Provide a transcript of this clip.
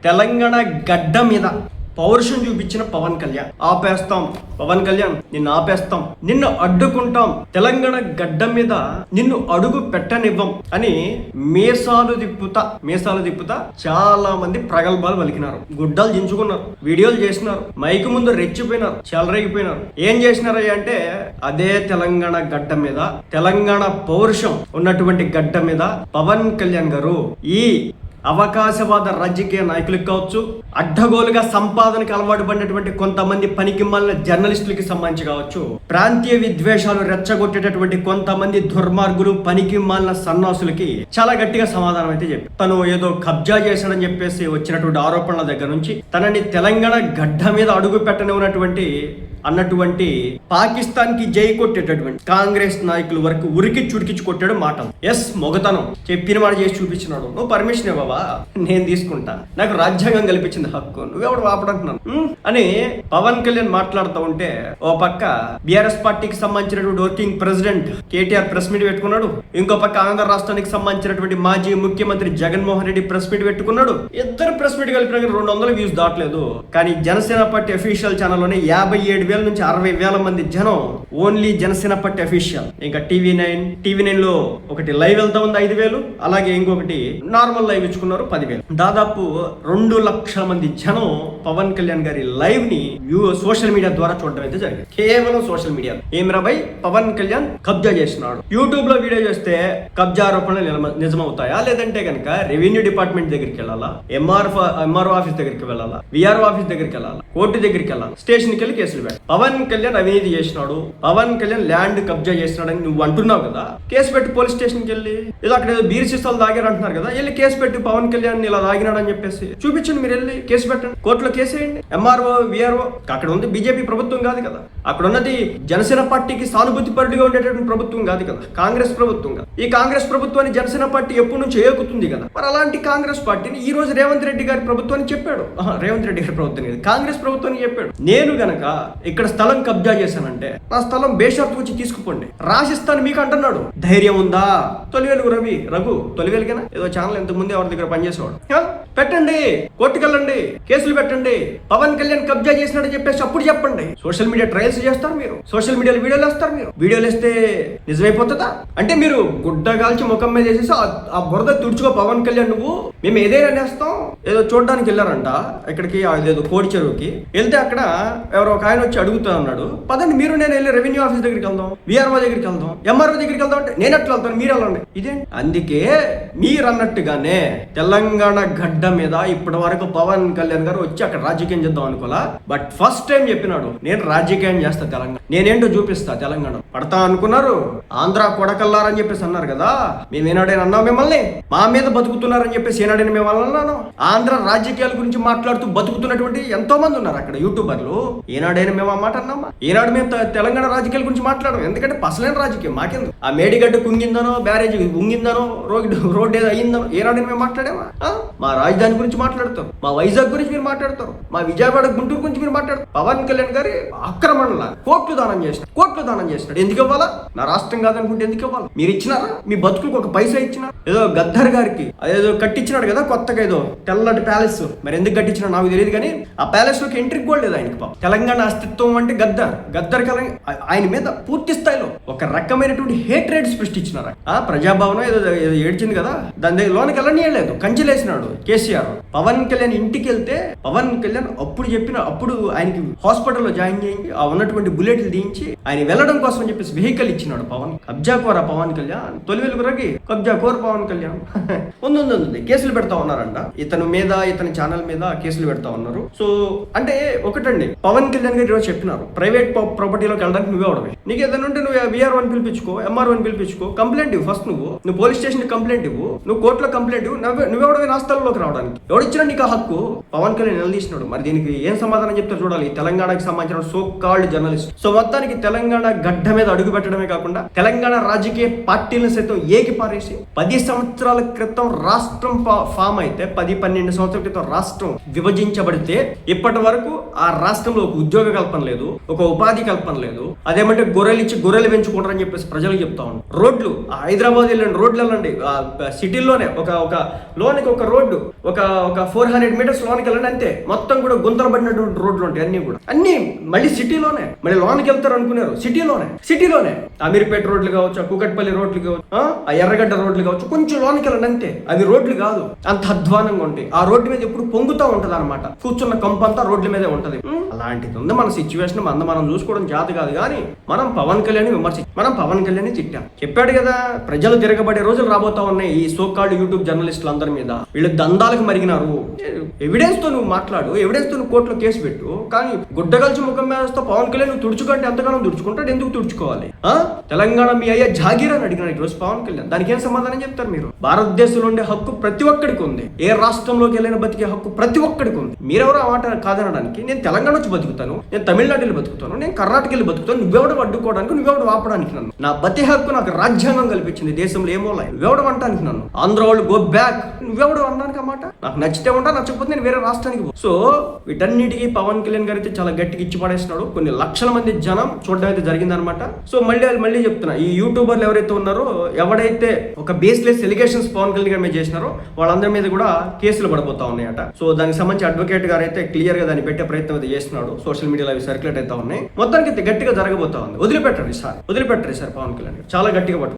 తెలంగాణ గడ్డ మీద పౌరుషం చూపించిన పవన్ కళ్యాణ్. ఆపేస్తాం పవన్ కళ్యాణ్, నిన్ను ఆపేస్తాం, నిన్ను అడ్డుకుంటాం, తెలంగాణ గడ్డ మీద నిన్ను అడుగు పెట్టనివ్వం అని మీసాలు తిప్పుతా చాలా మంది ప్రగల్భాలు పలికినారు. గుడ్డలు దించుకున్నారు, వీడియోలు చేసినారు, మైకు ముందు రెచ్చిపోయినారు, చెలరేగిపోయినారు. ఏం చేసినారయ్య అంటే అదే తెలంగాణ గడ్డ మీద, తెలంగాణ పౌరుషం ఉన్నటువంటి గడ్డ మీద పవన్ కళ్యాణ్ గారు ఈ అవకాశవాద రాజకీయ నాయకులకు కావచ్చు, అడ్డగోలుగా సంపాదనకు అలవాటు పడినటువంటి కొంతమంది పనికి మాలిన జర్నలిస్టులకి సంబంధించి కావచ్చు, ప్రాంతీయ విద్వేషాలు రెచ్చగొట్టేటటువంటి కొంతమంది దుర్మార్గులు పనికి మాలిన సన్నాసులకి చాలా గట్టిగా సమాధానం అయితే చెప్పి, తను ఏదో కబ్జా చేశాడని చెప్పేసి వచ్చినటువంటి ఆరోపణల దగ్గర నుంచి తనని తెలంగాణ గడ్డ మీద అడుగు పెట్టనివ్వనటువంటి అన్నటువంటి పాకిస్తాన్ కి జై కొట్టేటటువంటి కాంగ్రెస్ నాయకుల వరకు ఉరికి చుడికిచ్చి కొట్టాడు మాట. ఎస్, మొగతనం చెప్పిన మాట చేసి చూపించినాడు. నువ్వు పర్మిషన్ ఇవ్వవా, నేను తీసుకుంటా, నాకు రాజ్యాంగం కల్పించింది హక్కు, నువ్వెవడు వాపడంటున్నాను అని పవన్ కళ్యాణ్ మాట్లాడుతూ ఉంటే ఓ పక్క బీఆర్ఎస్ పార్టీకి సంబంధించినటువంటి working president KTR press meet పెట్టుకున్నాడు, ఇంకో పక్క ఆంధ్ర రాష్ట్రానికి సంబంధించినటువంటి మాజీ ముఖ్యమంత్రి జగన్మోహన్ రెడ్డి ప్రెస్ మీట్ పెట్టుకున్నాడు. ఇద్దరు ప్రెస్ మీట్ కలిపిన 200 వ్యూస్ దాటలేదు. కానీ జనసేన పార్టీ అఫీషియల్ ఛానల్లోనే 57,000 నుంచి 60,000 మంది జనం ఓన్లీ జనసేన పార్టీ అఫీషియల్. ఇంకా టీవీ9 లో ఒకటి లైవ్ వెళ్తా ఉంది 5,000, అలాగే ఇంకొకటి నార్మల్ లైవ్ ఇచ్చుకున్నారు 10,000. దాదాపు 2 లక్షల మంది జనం పవన్ కళ్యాణ్ గారి లైవ్ ని సోషల్ మీడియా ద్వారా చూడడం అయితే జరిగింది. కేవలం సోషల్ మీడియా. ఏమిరాబై పవన్ కళ్యాణ్ కబ్జా చేసినాడు. యూట్యూబ్ లో వీడియో చేస్తే కబ్జా ఆరోపణలు నిజమవుతాయా, లేదంటే కనుక రెవెన్యూ డిపార్ట్మెంట్ దగ్గరికి వెళ్ళాలా, ఎంఆర్ఓ ఆఫీస్ దగ్గరికి వెళ్ళాలా, విఆర్ఓ ఆఫీస్ దగ్గరికి వెళ్ళాలా, కోర్టు దగ్గరికి వెళ్ళాలా, స్టేషన్కి వెళ్ళి కేసులు పెట్టాలి. పవన్ కళ్యాణ్ అవినీతి చేసినాడు, పవన్ కళ్యాణ్ ల్యాండ్ కబ్జా చేసినాడని నువ్వు అంటున్నావు కదా, కేసు పెట్టి పోలీస్ స్టేషన్కి వెళ్ళి, ఏదో అక్కడ ఏదో బీర్ సీసాలు దాగారు అంటున్నారు కదా, వెళ్ళి కేసు పెట్టి పవన్ కళ్యాణ్ ఇలా దాగినాడని చెప్పేసి చూపించండి. మీరు వెళ్ళి కేసు పెట్టండి, కోర్టులో కేసు వేయండి. ఎంఆర్ఓ విఆర్ఓ అక్కడ ఉంది బీజేపీ ప్రభుత్వం కాదు కదా, అక్కడ ఉన్నది జనసేన పార్టీకి సానుభూతి పరుడుగా ఉండేటటువంటి ప్రభుత్వం కాదు కదా, కాంగ్రెస్ ప్రభుత్వం కదా. ఈ కాంగ్రెస్ ప్రభుత్వాన్ని జనసేన పార్టీ ఎప్పటి నుంచి ఏకుతుంది కదా. మరి అలాంటి కాంగ్రెస్ పార్టీని ఈ రోజు రేవంత్ రెడ్డి గారి ప్రభుత్వాన్ని చెప్పాడు, రేవంత్ రెడ్డి గారి ప్రభుత్వం కాదు, కాంగ్రెస్ ప్రభుత్వాన్ని చెప్పాడు, నేను గనక ఇక్కడ స్థలం కబ్జా చేశానంటే నా స్థలం బేషరతు వచ్చి తీసుకుపోండి, రాసిస్తాను మీకు అంటున్నాడు. ధైర్యం ఉందా? తొలివేలు రఘు తొలివేలుగా ఏదో ఛానల్ ఇంతకు ముందే ఎవరి దగ్గర పనిచేసేవాడు. పెట్టండి, కోర్టుకెళ్ళండి, కేసులు పెట్టండి. పవన్ కళ్యాణ్ కబ్జా చేసినట్టు చెప్పేసి అప్పుడు చెప్పండి. సోషల్ మీడియా ట్రయల్స్ చేస్తారు మీరు, సోషల్ మీడియాలో వీడియోలు వేస్తారు మీరు. వీడియోలు వేస్తే నిజమైపోతుందా? అంటే మీరు గుడ్డగాల్చి ముఖం మీద వేసేసి ఆ బురద తుడుచుకో పవన్ కళ్యాణ్, నువ్వు మేము ఏదైనా నేస్తాం. ఏదో చూడడానికి వెళ్ళారంట ఇక్కడికి, ఏదో కోడి చెరువుకి వెళ్తే అక్కడ ఎవరో ఒక ఆయన వచ్చి అడుగుతా ఉన్నాడు, పదండి మీరు నేను వెళ్ళి రెవెన్యూ ఆఫీస్ దగ్గరికి వెళ్దాం, విఆర్ఓ దగ్గరికి వెళ్దాం, ఎంఆర్ఓ దగ్గరికి వెళ్దాం అంటే నేను ఎట్లా వెళ్తాను, మీరు వెళ్ళండి. ఇదే అందుకే మీరు అన్నట్టుగానే తెలంగాణ గడ్డ మీద ఇప్పటి వరకు పవన్ కళ్యాణ్ గారు వచ్చి అక్కడ రాజకీయం చేద్దాం అనుకోలా. బట్ ఫస్ట్ టైం చెప్పినాడు, నేను రాజకీయం చేస్తా తెలంగాణ, నేనేంటో చూపిస్తా తెలంగాణ. పడతా అనుకున్నారు, ఆంధ్ర కొడకల్లారని చెప్పేసి అన్నారు కదా. మేము ఏనాడైనా అన్నాం మిమ్మల్ని? మా మీద బతుకుతున్నారని చెప్పేసి ఏనాడైనా మేము అన్నాను? ఆంధ్ర రాజకీయాల గురించి మాట్లాడుతూ బతుకుతున్నటువంటి ఎంతో మంది ఉన్నారు అక్కడ యూట్యూబర్లు. ఏనాడైనా మేము ఆ మాట అన్నామా? ఏనాడు మేము తెలంగాణ రాజకీయాల గురించి మాట్లాడడం? ఎందుకంటే పసలేని రాజకీయం మాకెందుకు. ఆ మేడిగడ్డ కుంగిందనో, బ్యారేజ్ ఉంగిందనో, రోడ్ ఏదో అయ్యిందనో ఏనాడైనా మేము మాట్లాడామా? మా రాజధాని గురించి మాట్లాడతారు, మా వైజాగ్ గురించి మీరు మాట్లాడతారు, మా విజయవాడ గుంటూరు గురించి మీరు మాట్లాడతారు. పవన్ కళ్యాణ్ గారి ఆక్రమణలా కోట్లు దానం చేసినాడు. ఎందుకు ఇవ్వాలా? నా రాష్ట్రం కాదనుకుంటే ఎందుకు ఇవ్వాలి? మీరు ఇచ్చినారా? మీ బతుకులకు ఒక పైసా ఇచ్చినా? ఏదో గద్దర్ గారికి అదేదో కట్టించినాడు కదా కొత్తగా, ఏదో తెల్లటి ప్యాలెస్. మరి ఎందుకు కట్టించినా నాకు తెలియదు, కానీ ఆ ప్యాలెస్ లోకి ఎంట్రీ కూడా లేదు ఆయనకి. తెలంగాణ అస్తిత్వం అంటే గద్దర్ కల ఆయన మీద పూర్తి స్థాయిలో ఒక రకమైనటువంటి హేట్రేడ్ సృష్టించినారు. ఆ ప్రజాభవనం ఏదో ఏడ్చింది కదా, దాని దగ్గర లోనికి వెళ్ళని లేదు, కంచెలేసినాడు కేసీఆర్. పవన్ కళ్యాణ్ ఇంటికి వెళ్తే పవన్ కళ్యాణ్ అప్పుడు ఆయనకి హాస్పిటల్లో జాయిన్ చేయించి ఆ ఉన్నటువంటి బుల్లెట్లు దించి ఆయన వెళ్ళడం కోసం చెప్పేసి వెహికల్ ఇచ్చినాడు. కబ్జా కోర పవన్ కళ్యాణ్, తొలివేలుగురకి కబ్జా కోర పవన్ కళ్యాణ్. ఉంది కేసులు పెడతా ఉన్నారంట ఇతని మీద, ఇతని ఛానల్ మీద కేసులు పెడతా ఉన్నారు. సో అంటే ఒకటండి, పవన్ కళ్యాణ్ గారు ఈరోజు చెప్పినారు, ప్రైవేట్ ప్రాపర్టీలోకి వెళ్ళడానికి నువ్వే అవడమే. నీకు ఏదైనా ఉంటే నువ్వు విఆర్ఓ అని పిలిపించుకో, ఎంఆర్ఓ అని పిలిపించుకో, కంప్లైంట్ ఇవ్వు. ఫస్ట్ నువ్వు పోలీస్ స్టేషన్ కంప్లైంట్ ఇవ్వు, నువ్వు కోర్టులో కంప్లైంట్ ఇవ్వు. నువ్వెవడమే నా స్థలంలోకి రావడానికి ఎవడిచ్చినా నీకు ఆ హక్కు. పవన్ కళ్యాణ్ నిలదీసినాడు. మరి దీనికి ఏం సమాధానం చెప్తారు చూడాలి తెలంగాణకి సంబంధించిన సో కాల్డ్ జర్నలిస్ట్. సో మొత్తానికి తెలంగాణ గడ్డ మీద అడుగు పెట్టడమే కాకుండా తెలంగాణ రాజకీయ పార్టీలను సైతం ఏకి పారేసి 10 సంవత్సరాల క్రితం రాష్ట్రం ఫామ్ అయితే 10-12 సంవత్సరాల క్రితం రాష్ట్రం విభజించబడితే ఇప్పటి వరకు ఆ రాష్ట్రంలో ఒక ఉద్యోగ కల్పన లేదు, ఒక ఉపాధి కల్పన లేదు. అదేమంటే గొర్రెలు ఇచ్చి గొర్రెలు పెంచుకుంటారని చెప్పేసి ప్రజలకు చెప్తా ఉన్నాను. రోడ్లు హైదరాబాద్ వెళ్ళండి, రోడ్లు వెళ్ళండి, సిటీల్లోనే ఒక లోనికి ఒక రోడ్డు ఒక 400 మీటర్స్ లోనికి వెళ్ళండి అంతే, మొత్తం కూడా గుంతలు పడినటువంటి రోడ్లు ఉంటాయి. అన్ని మళ్ళీ సిటీలోనే, మళ్ళీ లోనికి వెళ్తారు అనుకున్నారు, సిటీలోనే అమీర్పేట రోడ్లు కావచ్చు, కూకట్పల్లి రోడ్లు కావచ్చు, ఆ ఎర్రగడ్డ రోడ్లు కావచ్చు, కొంచెం లోనికి వెళ్ళండి అంతే. అవి రోడ్లు కాదు, అంత అధ్వానంగా ఉంటాయి. ఆ రోడ్డు మీద ఎప్పుడు పొంగుతూ ఉంటది అనమాట, కూర్చున్న కంపంతా రోడ్ల మీదే ఉంటది. అలాంటిది ఉంది మన సిచ్యువేషన్. మనం చూసుకోవడం చేత కాదు. కానీ మనం పవన్ కళ్యాణ్ మనం పవన్ కళ్యాణ్ తిట్టాం. చెప్పాడు కదా, ప్రజలు తిరగబడే రోజులు రాబోతా ఉన్నాయి ఈ సోకాల్డ్ యూట్యూబ్ జర్నలిస్టులు అందరి మీద. వీళ్ళు దందాలకు మరిగినారు. ఎవిడెన్స్ తో నువ్వు మాట్లాడు, ఎవిడెన్స్ తో నువ్వు కోర్టులో కేసు పెట్టు. కానీ గుడ్డగల్చి ముఖం మీద వస్తే పవన్ కళ్యాణ్ నువ్వు తుడుచుకుంటే ఎంతగానో తుడుచుకుంటాడు. ఎందుకు తుడుచుకోవాలి? తెలంగాణ మీ అయ్యా జాగీర్ అని అడిగినాడు ఈరోజు పవన్ కళ్యాణ్. దానికి ఏం సమాధానం చెప్తారు మీరు? భారతదేశంలో ఉండే హక్కు ప్రతి ఒక్కడికి ఉంది. ఏ రాష్ట్రంలోకి వెళ్ళిన బతికే హక్కు ప్రతి ఒక్కడికి ఉంది. మీరెవరో ఆ మాట కాదనడానికి? నేను తెలంగాణ వచ్చి బతుకుతాను, నేను తమిళనాడులో బతుకుతాను, నేను కర్ణాటక వెళ్ళి బతుకుతాను. నువ్వెవడు అడ్డుకోవడానికి, నువ్వెవడు ఆపడానికి? నన్ను నా బతి హక్కు నాకు రాజ్యాంగం కల్పించింది. దేశంలో ఏమో నువ్వెవడు అంటానికి? నన్ను ఆంధ్ర వాళ్ళు గో బ్యాక్, నువ్వెవడు అనడానికి అన్నమాట. నాకు నచ్చితే ఉంటా, నచ్చకపోతే నేను వేరే రాష్ట్రానికి. సో వీటన్నిటికీ పవన్ కళ్యాణ్ గారు అయితే చాలా గట్టిగా ఇచ్చి పడేస్తున్నాడు. కొన్ని లక్షల మంది జనం చూడడం అయితే జరిగిందనమాట. సో మళ్ళీ చెప్తున్నా, ఈ యూట్యూబర్లు ఎవరైతే ఉన్నారో, ఎవడైతే ఒక బేస్లెస్ ఎలిగేషన్స్ పవన్ కళ్యాణ్ గారి మీద చేసినారో వాళ్ళందరి మీద కూడా కేసులు పడబోతా ఉన్నాయట. సో దానికి సంబంధించి అడ్వకేట్ గారు అయితే క్లియర్ గా దాన్ని పెట్టే ప్రయత్నం అయితే చేస్తున్నాడు. సోషల్ మీడియాలో అవి సర్క్యులేట్ అయితే ఉన్నాయి. మొత్తానికి గట్టిగా జరగబోతా ఉంది. వదిలిపెట్టరు ఈసారి పవన్ కళ్యాణ్ చాలా గట్టిగా పట్టు.